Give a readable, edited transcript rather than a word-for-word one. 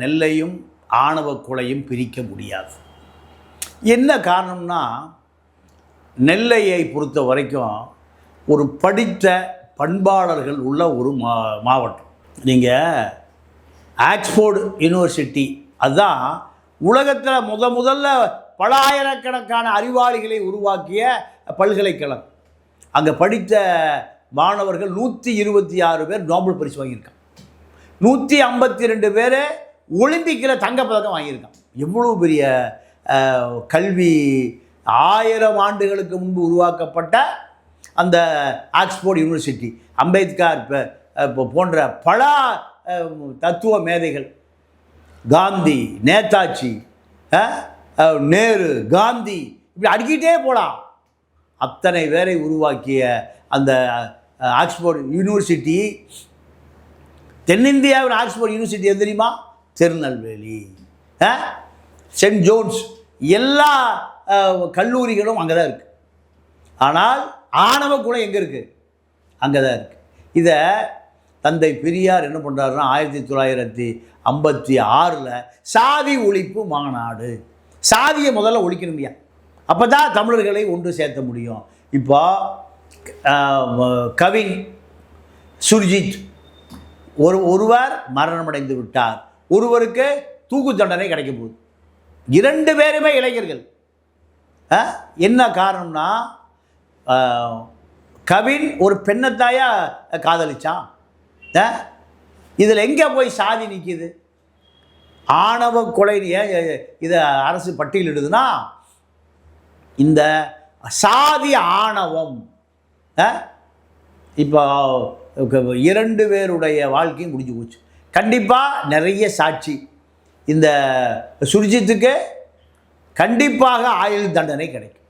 நெல்லையும் ஆணவ கொலையும் பிரிக்க முடியாது. என்ன காரணம்னா, நெல்லையை பொறுத்த வரைக்கும் ஒரு படித்த பண்பாளர்கள் உள்ள ஒரு மாவட்டம். நீங்கள் ஆக்ஸ்போர்டு யூனிவர்சிட்டி அதுதான் உலகத்தில் முதல்ல பல ஆயிரக்கணக்கான அறிவாளிகளை உருவாக்கிய பல்கலைக்கழகம். அங்கே படித்த மாணவர்கள் 126 பேர் நோபல் பரிசு வாங்கியிருக்காங்க. 152 பேர் ஒலிம்பிக்கில் தங்கப்பதக்கம் வாங்கியிருக்கான். எவ்வளோ பெரிய கல்வி! 1000 ஆண்டுகளுக்கு முன்பு உருவாக்கப்பட்ட அந்த ஆக்ஸ்போர்ட் யூனிவர்சிட்டி, அம்பேத்கர் போன்ற பல தத்துவ மேதைகள், காந்தி, நேதாஜி, நேரு, காந்தி, இப்படி அடிக்கிட்டே போகலாம். அத்தனை பேரை உருவாக்கிய அந்த ஆக்ஸ்போர்ட் யூனிவர்சிட்டி, தென்னிந்தியாவின் ஆக்ஸ்போர்ட் யூனிவர்சிட்டி எது தெரியுமா? திருநெல்வேலி, சென்ட் ஜோன்ஸ், எல்லா கல்லூரிகளும் அங்கே தான் இருக்குது. ஆனால் ஆணவ கொலை எங்கே இருக்குது? அங்கே தான் இருக்குது. இதை தந்தை பெரியார் என்ன பண்ணுறாருன்னா, 1956 சாதி ஒழிப்பு மாநாடு. சாதியை முதல்ல ஒழிக்கணுமையா, அப்போ தான் தமிழர்களை ஒன்று சேர்த்த முடியும். இப்போ கவின் சுர்ஜித் ஒருவர் மரணமடைந்து விட்டார், ஒருவருக்கு தூக்கு தண்டனை கிடைக்க போகுது. 2 பேருமே இளைஞர்கள். என்ன காரணம்னா, கவின் ஒரு பெண்ணைத்தாயா காதலிச்சான். இதில் எங்கே போய் சாதி நிற்கிது? ஆணவ கொலை இதை அரசு பட்டியலிடுதுன்னா, இந்த சாதி ஆணவம் இப்போ 2 பேருடைய வாழ்க்கையும் முடிஞ்சு போச்சு. கண்டிப்பாக நிறைய சாட்சி. இந்த சுர்ஜித்துக்கு கண்டிப்பாக ஆயுள் தண்டனை கிடைக்கும்.